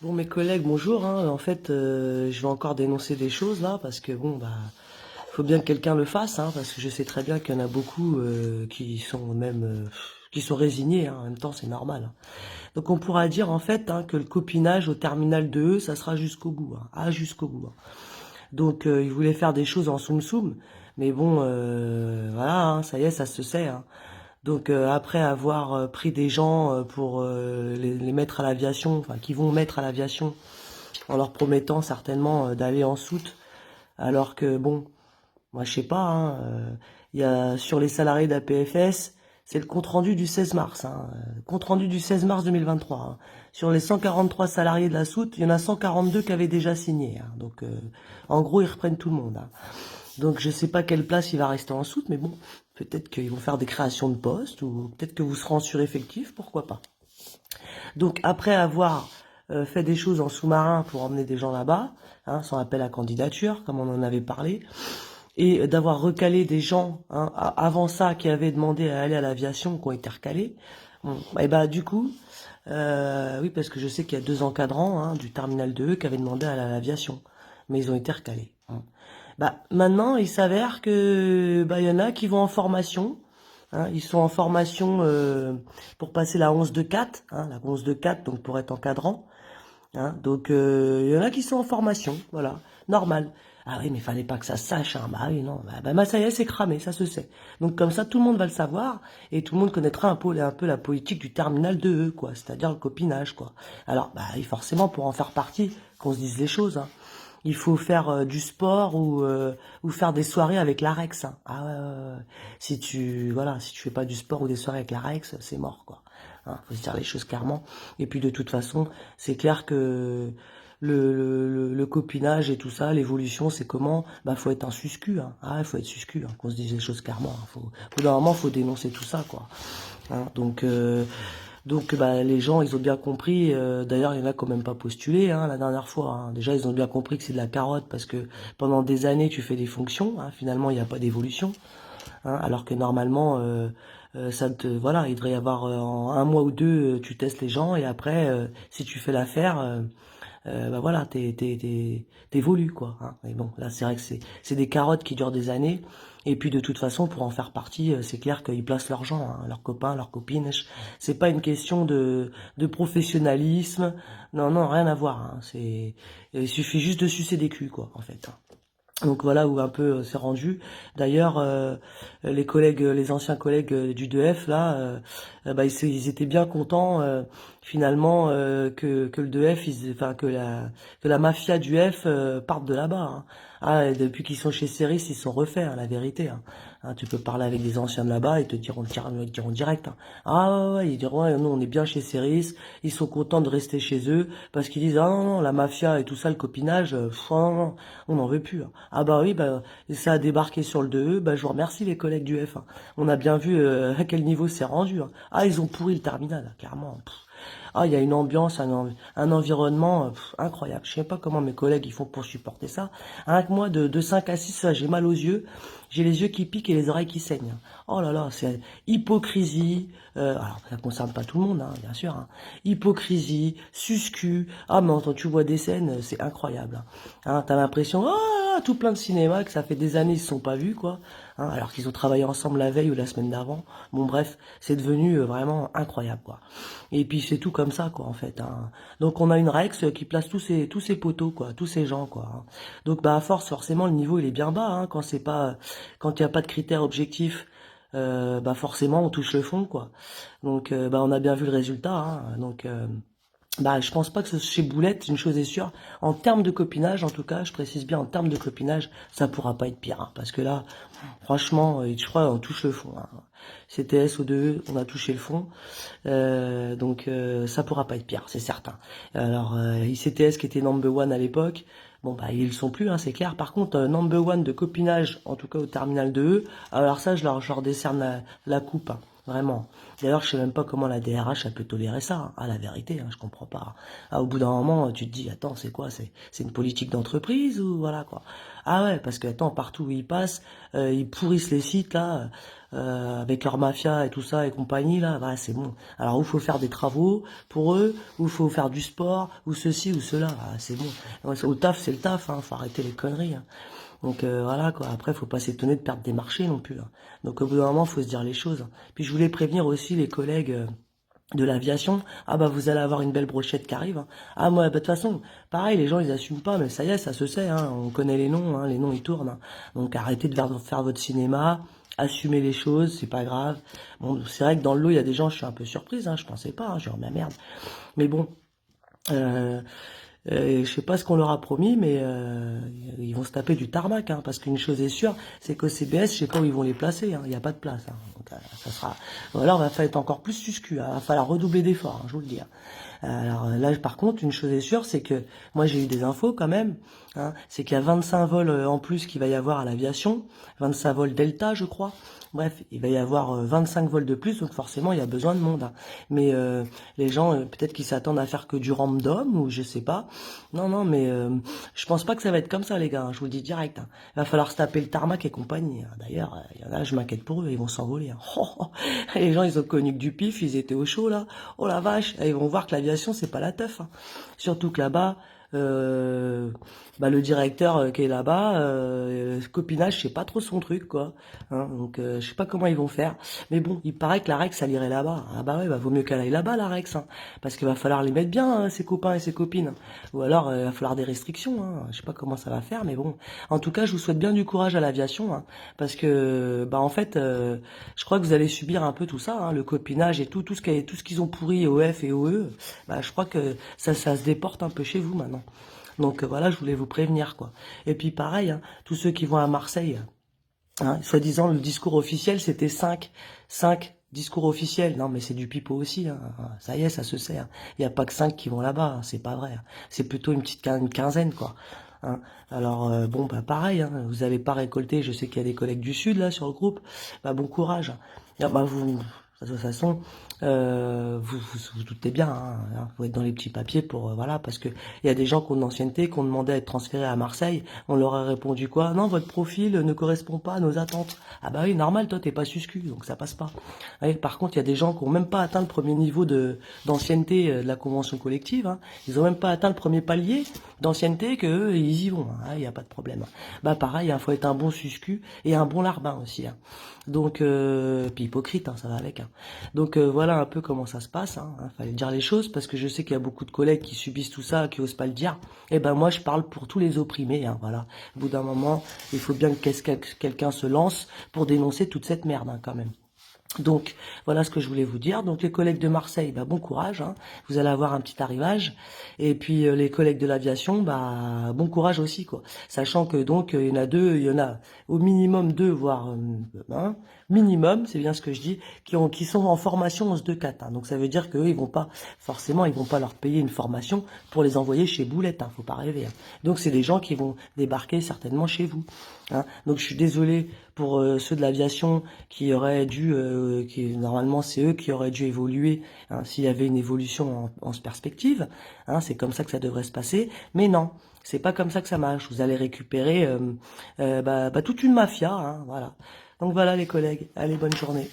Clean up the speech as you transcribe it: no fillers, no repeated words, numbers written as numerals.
Bon, mes collègues, bonjour. En fait, je vais encore dénoncer des choses là, parce que bon, bah, faut bien que quelqu'un le fasse, parce que je sais très bien qu'il y en a beaucoup qui sont même, qui sont résignés. En même temps, c'est normal. Donc, on pourra dire en fait que le copinage au terminal 2E, ça sera jusqu'au bout, jusqu'au bout. Donc, ils voulaient faire des choses en soum soum, mais bon, voilà, ça y est, ça se sait. Donc après avoir pris des gens pour les mettre à l'aviation, enfin qui vont mettre à l'aviation en leur promettant certainement d'aller en soute, alors que bon, moi je sais pas, il y a sur les salariés d'APFS, c'est le compte rendu du 16 mars, compte rendu du 16 mars 2023. Sur les 143 salariés de la soute, il y en a 142 qui avaient déjà signé. Donc en gros ils reprennent tout le monde. Donc je sais pas quelle place il va rester en soute, mais bon, peut-être qu'ils vont faire des créations de postes, ou peut-être que vous serez en sureffectif, pourquoi pas. Donc après avoir fait des choses en sous-marin pour emmener des gens là-bas, sans appel à candidature, comme on en avait parlé, et d'avoir recalé des gens avant ça qui avaient demandé à aller à l'aviation, qui ont été recalés, bon, et bah du coup, oui, parce que je sais qu'il y a deux encadrants du terminal 2 qui avaient demandé à aller à l'aviation, mais ils ont été recalés. Bah, maintenant, il s'avère que bah, il y en a qui vont en formation. Ils sont en formation pour passer la 11 de 4, la 11 de 4, donc pour être encadrant. Donc, il y en a qui sont en formation, voilà, normal. Ah oui, mais fallait pas que ça se sache. Bah oui, non, bah, ça y est, c'est cramé, ça se sait. Donc comme ça, tout le monde va le savoir et tout le monde connaîtra un peu la politique du terminal 2E, quoi, c'est-à-dire le copinage, quoi. Alors, bah, forcément, pour en faire partie, qu'on se dise les choses, il faut faire du sport ou faire des soirées avec la Rex. Ah ouais, ouais, ouais. Si tu fais pas du sport ou des soirées avec la Rex, c'est mort, quoi. Faut se dire les choses clairement. Et puis de toute façon, c'est clair que le copinage et tout ça, l'évolution, c'est comment? Bah, faut être un suscu. Faut être suscu. Qu'on se dise les choses clairement. Normalement, faut dénoncer tout ça, quoi. Donc bah, les gens, ils ont bien compris. D'ailleurs, il y en a qui n'ont même pas postulé la dernière fois. Déjà, ils ont bien compris que c'est de la carotte parce que pendant des années, tu fais des fonctions. Finalement, il n'y a pas d'évolution. Alors que normalement, voilà, il devrait y avoir en un mois ou deux, tu testes les gens et après, si tu fais l'affaire, bah voilà, t'évolues quoi. Mais bon, là c'est vrai que c'est des carottes qui durent des années. Et puis de toute façon, pour en faire partie, c'est clair qu'ils placent leurs gens, leurs copains, leurs copines. C'est pas une question de professionnalisme. Non, non, rien à voir. Il suffit juste de sucer des culs quoi, en fait. Donc voilà où un peu c'est rendu. D'ailleurs, les collègues, les anciens collègues du 2F là, bah, ils étaient bien contents finalement que le 2F, enfin que la mafia du F parte de là-bas. Et depuis qu'ils sont chez Ceris, ils sont refaits, la vérité. Tu peux parler avec des anciens de là-bas et ils te diront direct. Ah ouais, ils diront ouais, nous on est bien chez Ceris, ils sont contents de rester chez eux parce qu'ils disent ah non, non la mafia et tout ça, le copinage, non, non, on n'en veut plus. Ah bah oui, bah ça a débarqué sur le 2E, bah je vous remercie les collègues du F. On a bien vu à quel niveau c'est rendu. Ah ils ont pourri le terminal, clairement. Il y a une ambiance, un environnement incroyable. Je sais pas comment mes collègues ils font pour supporter ça. Rien que moi, de 5 à 6, j'ai mal aux yeux. J'ai les yeux qui piquent et les oreilles qui saignent. Oh là là, c'est hypocrisie. Alors, ça concerne pas tout le monde, bien sûr. Hypocrisie, suscu. Ah, mais quand tu vois des scènes, c'est incroyable. T'as l'impression, tout plein de cinéma, que ça fait des années ils se sont pas vus, quoi. Alors qu'ils ont travaillé ensemble la veille ou la semaine d'avant. Bon, bref, c'est devenu vraiment incroyable, quoi. Et puis c'est tout comme ça, quoi, en fait. Donc on a une Rex qui place tous ces poteaux, quoi, tous ces gens, quoi. Donc bah à force, forcément, le niveau il est bien bas, quand c'est pas, quand il n'y a pas de critères objectifs, bah forcément on touche le fond, quoi. Donc bah on a bien vu le résultat, Donc bah, je pense pas que chez Boulette, une chose est sûre, en termes de copinage, en tout cas, je précise bien, en termes de copinage, ça pourra pas être pire, parce que là, franchement, je crois, on touche le fond. CTS ou 2, on a touché le fond, donc ça pourra pas être pire, c'est certain. Alors, ICTS qui était number one à l'époque, bon bah ils le sont plus, c'est clair. Par contre, number one de copinage, en tout cas au terminal 2E, alors ça, je leur décerne la coupe. Vraiment. D'ailleurs, je sais même pas comment la DRH a pu tolérer ça, hein. Ah, la vérité, hein, je comprends pas. Ah, au bout d'un moment, tu te dis, attends, c'est quoi? C'est une politique d'entreprise ou voilà quoi. Ah ouais, parce que attends, partout où ils passent, ils pourrissent les sites là, avec leur mafia et tout ça et compagnie là. Bah, c'est bon. Alors, où faut faire des travaux pour eux, où faut faire du sport, ou ceci ou cela. Ah, c'est bon. Ouais, au taf, c'est le taf. Hein, faut arrêter les conneries. Hein. Donc voilà quoi. Après, faut pas s'étonner de perdre des marchés non plus. Hein. Donc au bout d'un moment, faut se dire les choses. Hein. Puis je voulais prévenir aussi les collègues de l'aviation. Ah bah vous allez avoir une belle brochette qui arrive. Hein. Ah moi, bah, de toute façon, pareil, les gens ils assument pas, mais ça y est, ça se sait. Hein. On connaît les noms ils tournent. Hein. Donc arrêtez de faire votre cinéma. Assumez les choses, c'est pas grave. Bon, c'est vrai que dans le lot, il y a des gens, je suis un peu surprise, hein, je pensais pas, hein, genre, ma merde. Mais bon, euh, je sais pas ce qu'on leur a promis, mais ils vont se taper du tarmac, hein, parce qu'une chose est sûre, c'est qu'au CBS, je sais pas où ils vont les placer, hein, il n'y a pas de place. Hein, donc, ça sera. Ou alors, il va falloir être encore plus suscu, hein, il va falloir redoubler d'efforts, hein, je vous le dis. Hein. Alors là, par contre, une chose est sûre, c'est que moi j'ai eu des infos quand même. Hein, c'est qu'il y a 25 vols en plus qu'il va y avoir à l'aviation, 25 vols Delta, je crois. Bref, il va y avoir 25 vols de plus, donc forcément il y a besoin de monde. Hein. Mais les gens, peut-être qu'ils s'attendent à faire que du random ou je sais pas. Non, non, mais je pense pas que ça va être comme ça, les gars. Hein, je vous le dis direct. Hein. Il va falloir se taper le tarmac et compagnie. Hein. D'ailleurs, il y en a, je m'inquiète pour eux, ils vont s'envoler. Hein. Oh, oh. Les gens, ils ont connu que du pif, ils étaient au chaud là. Oh la vache, ils vont voir que l'aviation c'est pas la teuf. Hein. Surtout que là-bas, euh, bah, le directeur qui est là-bas, copinage, c'est pas trop son truc, quoi. Hein, donc, je sais pas comment ils vont faire. Mais bon, il paraît que la Rex, elle irait là-bas. Ah bah ouais, bah, vaut mieux qu'elle aille là-bas, la Rex. Hein, parce qu'il va falloir les mettre bien, hein, ses copains et ses copines. Ou alors, il va falloir des restrictions. Hein. Je sais pas comment ça va faire, mais bon. En tout cas, je vous souhaite bien du courage à l'aviation. Hein, parce que, bah en fait, je crois que vous allez subir un peu tout ça, hein, le copinage et tout ce qu'ils ont pourri au F et au E. Bah, je crois que ça se déporte un peu chez vous maintenant. Donc voilà, je voulais vous prévenir quoi. Et puis pareil, hein, tous ceux qui vont à Marseille, hein, soi-disant le discours officiel c'était 5 discours officiels. Non mais c'est du pipeau aussi. Hein. Ça y est, ça se sait. Hein. Il n'y a pas que 5 qui vont là-bas, hein, c'est pas vrai. Hein. C'est plutôt une quinzaine quoi. Hein. Alors bon bah pareil, hein, vous n'avez pas récolté. Je sais qu'il y a des collègues du sud là sur le groupe. Bah bon courage. Hein. Ah, bah vous de toute façon, vous doutez bien, hein, faut être dans les petits papiers pour voilà, parce que il y a des gens qui ont de l'ancienneté, qui ont demandé à être transférés à Marseille. On leur a répondu quoi? Non, votre profil ne correspond pas à nos attentes. Ah bah oui, normal, toi t'es pas suscu, donc ça passe pas. Ouais, par contre, il y a des gens qui ont même pas atteint le premier niveau d'ancienneté de la convention collective. Hein. Ils ont même pas atteint le premier palier d'ancienneté que eux, ils y vont. Hein. Il y a pas de problème. Bah pareil, il faut être un bon suscu et un bon larbin aussi. Hein. Donc, puis hypocrite, hein, ça va avec. Hein. Donc voilà un peu comment ça se passe. Hein. Fallait dire les choses parce que je sais qu'il y a beaucoup de collègues qui subissent tout ça, qui osent pas le dire. Et ben moi, je parle pour tous les opprimés. Hein, voilà. Au bout d'un moment, il faut bien que quelqu'un se lance pour dénoncer toute cette merde hein, quand même. Donc voilà ce que je voulais vous dire. Donc les collègues de Marseille, bah, bon courage, hein. Vous allez avoir un petit arrivage. Et puis les collègues de l'aviation, bah bon courage aussi quoi. Sachant que donc il y en a deux, il y en a au minimum deux, voire minimum, c'est bien ce que je dis, qui sont en formation 11-2-4. Hein. Donc ça veut dire qu'eux ils vont pas forcément, ils vont pas leur payer une formation pour les envoyer chez Boulette. Hein, faut pas rêver. Hein. Donc c'est des gens qui vont débarquer certainement chez vous. Hein. Donc je suis désolé pour ceux de l'aviation qui auraient dû, normalement c'est eux qui auraient dû évoluer hein, s'il y avait une évolution en perspective. Hein, c'est comme ça que ça devrait se passer. Mais non, c'est pas comme ça que ça marche. Vous allez récupérer toute une mafia. Hein, voilà. Donc voilà les collègues. Allez, bonne journée.